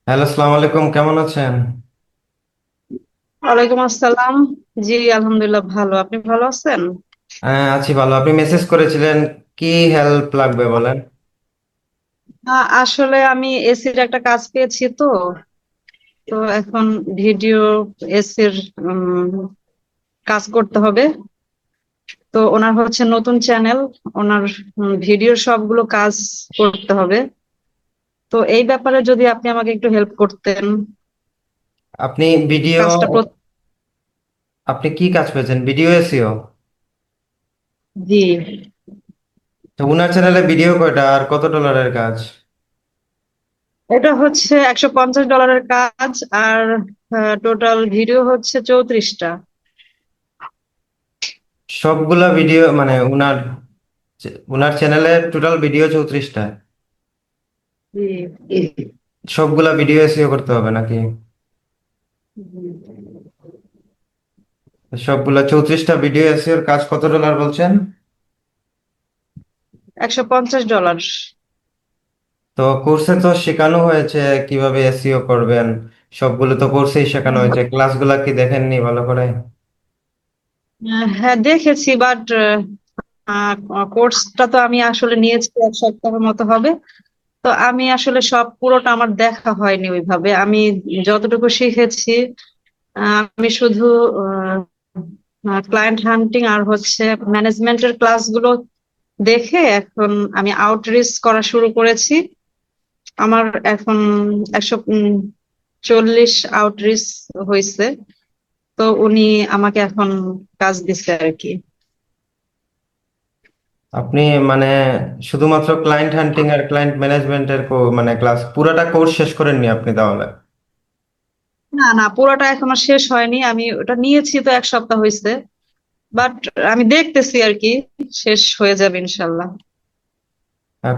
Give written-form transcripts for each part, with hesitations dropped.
Hello, আসসালামু আলাইকুম। কেমন আছেন? ওয়ালাইকুম আসসালাম। জি, আলহামদুলিল্লাহ ভালো। আপনি ভালো আছেন? আছি ভালো। আপনি মেসেজ করেছিলেন, কি হেল্প লাগবে বলেন। আসলে আমি এসির একটা কাজ পেয়েছি তো এখন ভিডিও এসির কাজ করতে হবে। তো ওনার হচ্ছে নতুন চ্যানেল, ওনার ভিডিওর সবগুলো কাজ করতে হবে। তো এই ব্যাপারে যদি আপনি আমাকে একটু হেল্প করতেন। আপনি ভিডিও কাজটা আপনি কি কাজ পেয়েছেন? Video SEO? জি, তো উনার চ্যানেলে ভিডিও কয়টা আর কত ডলারের কাজ? এটা হচ্ছে $150 কাজ। আর টোটাল ভিডিও হচ্ছে 34টা। সবগুলা ভিডিও মানে উনার চ্যানেলে টোটাল ভিডিও 34টা? জি। সবগুলা ভিডিও এসইও করতে হবে নাকি? সবগুলা 34টা ভিডিও এসইওর কাজ কত ডলার বলছেন? $150। তো কোর্সে তো শেখানো হয়েছে কিভাবে এসইও করবেন। সবগুলো তো কোর্সেই শেখানো হয়েছে, ক্লাসগুলা কি দেখেননি ভালো করে? হ্যাঁ, দেখেছি, বাট কোর্সটা তো আমি আসলে নিয়েছি 1 সপ্তাহের মতো হবে। তো আমি আসলে সব পুরোটা আমার দেখা হয়নি ওইভাবে। আমি যতটুকু শিখেছি, আমি শুধু ক্লায়েন্ট হান্টিং আর হচ্ছে ম্যানেজমেন্টের ক্লাসগুলো দেখে এখন আমি আউটরিচ করা শুরু করেছি। আমার এখন 140 আউটরিচ হয়েছে। তো উনি আমাকে এখন কাজ দিচ্ছে আর কি। আপনি মানে শুধুমাত্র ক্লায়েন্ট হান্টিং আর ক্লায়েন্ট ম্যানেজমেন্টের মানে ক্লাস পুরোটা কোর্স শেষ করেননি আপনি তাহলে? না না, পুরোটা এখনো শেষ হয়নি। আমি ওটা নিয়েছি তো 1 সপ্তাহ হয়েছে। বাট আমি দেখতেছি আর কি, শেষ হয়ে যাবে ইনশাল্লাহ।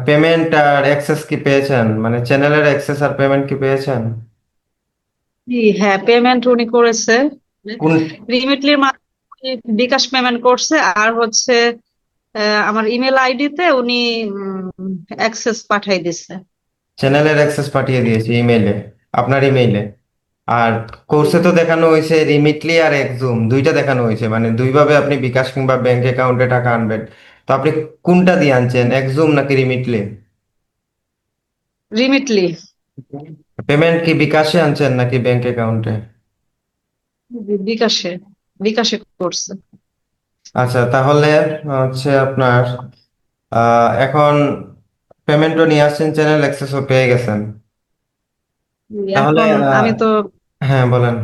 পেমেন্ট আর অ্যাক্সেস কি পেয়েছেন? মানে চ্যানেলের অ্যাক্সেস আর পেমেন্ট কি পেয়েছেন? হ্যাঁ, পেমেন্ট উনি করেছে কোন রিমিটলির মাধ্যমে। বিকাশ পেমেন্ট করছে। আর হচ্ছে আমার ইমেল আইডিতে উনি অ্যাক্সেস পাঠাই দিছে। চ্যানেলের অ্যাক্সেস পাঠিয়ে দিয়েছি ইমেইলে, আপনার ইমেইলে। আর কোর্সে তো দেখানো হয়েছে রিমিটলি আর এক্সজুম, দুইটা দেখানো হয়েছে, মানে দুইভাবে আপনি বিকাশ কিংবা ব্যাংক অ্যাকাউন্টে টাকা আনবেন। তো আপনি কোনটা দিয়ে আনছেন, এক্সজুম নাকি রিমিটলি? রিমিটলি। পেমেন্ট কি বিকাশে আনছেন নাকি ব্যাংক অ্যাকাউন্টে? বিকাশে। বিকাশে করছে। আচ্ছা, তাহলে হচ্ছে আপনার এখন পেমেন্টও নিয়ে আসছেন, চ্যানেল অ্যাক্সেসও পেয়ে গেছেন। তাহলে এখন আমি তো হ্যাঁ বলেন।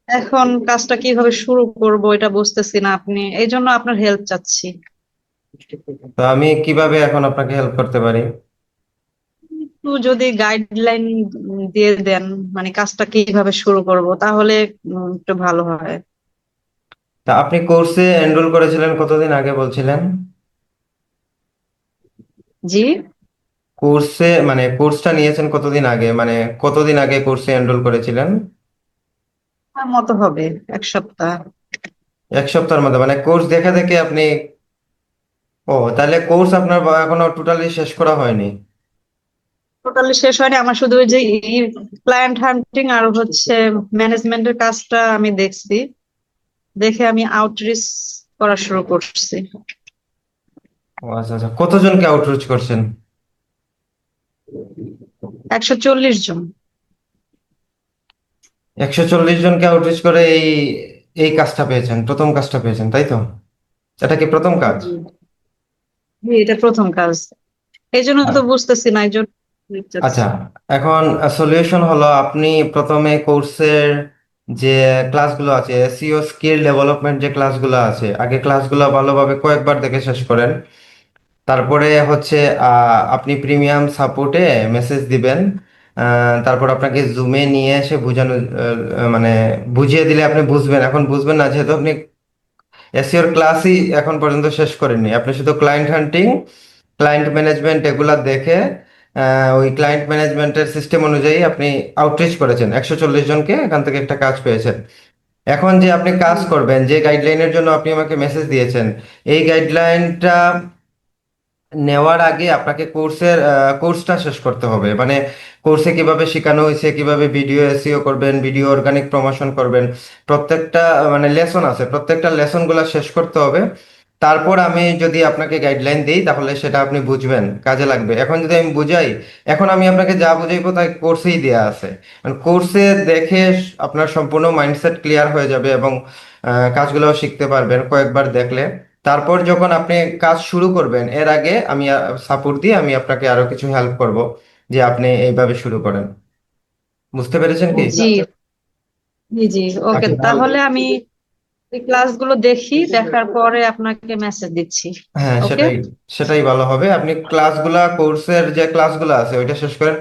এখন কাজটা কিভাবে শুরু করব এটা বুঝতেছি না, আপনি এই জন্য আপনার হেল্প চাচ্ছি। তো আমি কিভাবে এখন আপনাকে হেল্প করতে পারি? একটু যদি গাইডলাইন দিয়ে দেন, মানে কাজটা কিভাবে শুরু করব তাহলে একটু ভালো হয়। তা আপনি কোর্সে এনরোল করেছিলেন কতদিন আগে বলছিলেন? জি। মানে কোর্সটা নিয়েছেন কতদিন আগে, মানে কতদিন আগে কোর্সে এনরোল করেছিলেন? আমার মতো হবে 1 সপ্তাহ। 1 সপ্তাহের মধ্যে, মানে কোর্স দেখে দেখে আপনি? ও, তাহলে কোর্স আপনার এখনো টোটালি শেষ করা হয়নি? টোটালি শেষ হয়নি। আমার শুধু ওই যে ক্লায়েন্ট হান্টিং আর হচ্ছে ম্যানেজমেন্টের কাজটা আমি দেখছি, দেখে আমি আউটরিচ করা শুরু করছি। ও আচ্ছা আচ্ছা, কতজনকে আউটরিচ করছেন? 140 জন। 140 জনকে আউটরিচ করে এই এই কাজটা পেয়েছেন, প্রথম কাজটা পেয়েছেন তাই তো? এটা কি প্রথম কাজ? জি। জি, এটা প্রথম কাজ। এই জন্য তো বুঝতেছি না, এই জন্য help আচ্ছা, চাচ্ছি। এখন সলিউশন হলো আপনি প্রথমে কোর্সের যে ক্লাসগুলো আছে, এসইও স্কিল ডেভেলপমেন্ট যে ক্লাসগুলো আছে, আগে ক্লাসগুলো ভালোভাবে কয়েকবার দেখে শেষ করেন। তারপরে হচ্ছে আপনি প্রিমিয়াম সাপোর্টে মেসেজ দিবেন। তারপর আপনাকে জুমে নিয়ে এসে বোঝানো, মানে বুঝিয়ে দিলে আপনি বুঝবেন। এখন বুঝবেন না যেহেতু আপনি এসইওর ক্লাসই এখন পর্যন্ত শেষ করেননি, আপনি শুধু ক্লায়েন্ট হান্টিং, ক্লায়েন্ট ম্যানেজমেন্ট এগুলা দেখে ওই ক্লায়েন্ট ম্যানেজমেন্টের সিস্টেম অনুযায়ী আপনি আউটরিচ করেছেন, 140 জনকে এখান থেকে একটা কাজ পেয়েছেন। এখন যে আপনি কাজ হুম। করবেন, যে গাইডলাইনের জন্য আপনি আমাকে মেসেজ দিয়েছেন, এই গাইডলাইনটা নেওয়ার আগে আপনাকে কোর্সটা শেষ করতে হবে, মানে কোর্সে কিভাবে শেখানো হয়েছে, কিভাবে ভিডিও এসইও করবেন, ভিডিও অর্গানিক প্রমোশন করবেন, প্রত্যেকটা মানে লেসন আছে, প্রত্যেকটা লেসন গুলা শেষ করতে হবে। তারপর আমি যদি আপনাকে গাইডলাইন দিই তাহলে সেটা আপনি বুঝবেন, কাজে লাগবে। এখন যদি আমি বুঝাই, এখন আমি আপনাকে যা বুঝাইবো তাই কোর্সেই দেয়া আছে। কোর্সে দেখে আপনার সম্পূর্ণ মাইন্ডসেট ক্লিয়ার হয়ে যাবে এবং কাজগুলোও শিখতে পারবেন কয়েকবার দেখলে। তারপর যখন আপনি কাজ শুরু করবেন এর আগে আমি সাপোর্ট দিয়ে আমি আপনাকে আরো কিছু হেল্প করব, যে আপনি এইভাবে শুরু করেন। বুঝতে পেরেছেন কি? জি, জি, জি, ওকে, আচ্ছা ভালো। তাহলে আমি এই ক্লাসগুলো দেখি, দেখার পরে আপনাকে মেসেজ দিচ্ছি। হ্যাঁ, ওকে। সেটাই সেটাই ভালো হবে। আপনি ক্লাসগুলা, কোর্সের যে ক্লাসগুলো আছে ওইটা শেষ করেন।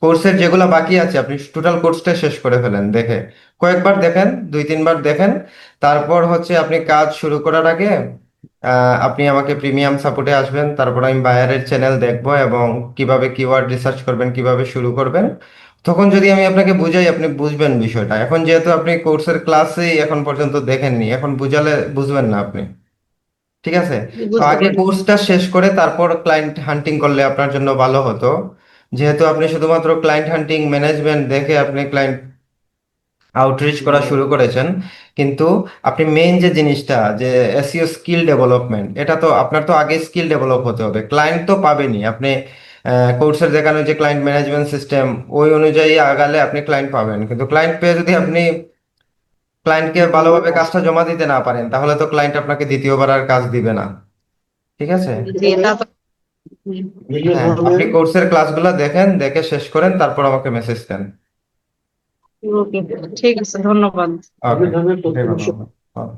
কোর্সের যেগুলো বাকি আছে আপনি টোটাল কোর্সটা শেষ করে ফেলেন, দেখে কয়েকবার দেখেন, 2-3 বার দেখেন। তারপর হচ্ছে আপনি কাজ শুরু করার আগে আপনি আমাকে প্রিমিয়াম সাপোর্টে আসবেন, তারপর আমি বায়ারের চ্যানেল দেখবো এবং কিভাবে কিওয়ার্ড রিসার্চ করবেন, কিভাবে শুরু করবেন। তখন যদি আমি আপনাকে বুঝাই আপনি বুঝবেন বিষয়টা। এখন যেহেতু আপনি কোর্সের ক্লাসেই এখন পর্যন্ত দেখেননি, এখন বুঝালে বুঝবেন না আপনি। ঠিক আছে? তো বুঝতে আগে পেরেছি। কোর্সটা শেষ করে তারপর ক্লায়েন্ট হান্টিং করলে আপনার জন্য ভালো হতো। যেহেতু আপনি শুধুমাত্র ক্লায়েন্ট হান্টিং ম্যানেজমেন্ট দেখে আপনি ক্লায়েন্ট আউটরিচ করা শুরু করেছেন, কিন্তু আপনি মেইন যে জিনিসটা, যে এসইও স্কিল ডেভেলপমেন্ট, এটা তো আপনার তো আগে স্কিল ডেভেলপ হতে হবে। ক্লায়েন্ট তো পাবেনই আপনি, কোর্সের দেখানো যে ক্লায়েন্ট ম্যানেজমেন্ট সিস্টেম ওই অনুযায়ী আগালে আপনি ক্লায়েন্ট পাবেন, কিন্তু ক্লায়েন্ট পেয়ে যদি আপনি ক্লায়েন্টকে ভালোভাবে কাজটা জমা দিতে না পারেন তাহলে তো ক্লায়েন্ট আপনাকে দ্বিতীয়বার আর কাজ দিবে না। ঠিক আছে? জি, তা তো। হ্যাঁ, আপনি কোর্সের ক্লাসগুলো দেখেন, দেখে শেষ করেন, তারপর আমাকে মেসেজ দেন। ওকে, ঠিক আছে, ধন্যবাদ। ওকে, ওকে, ভালো।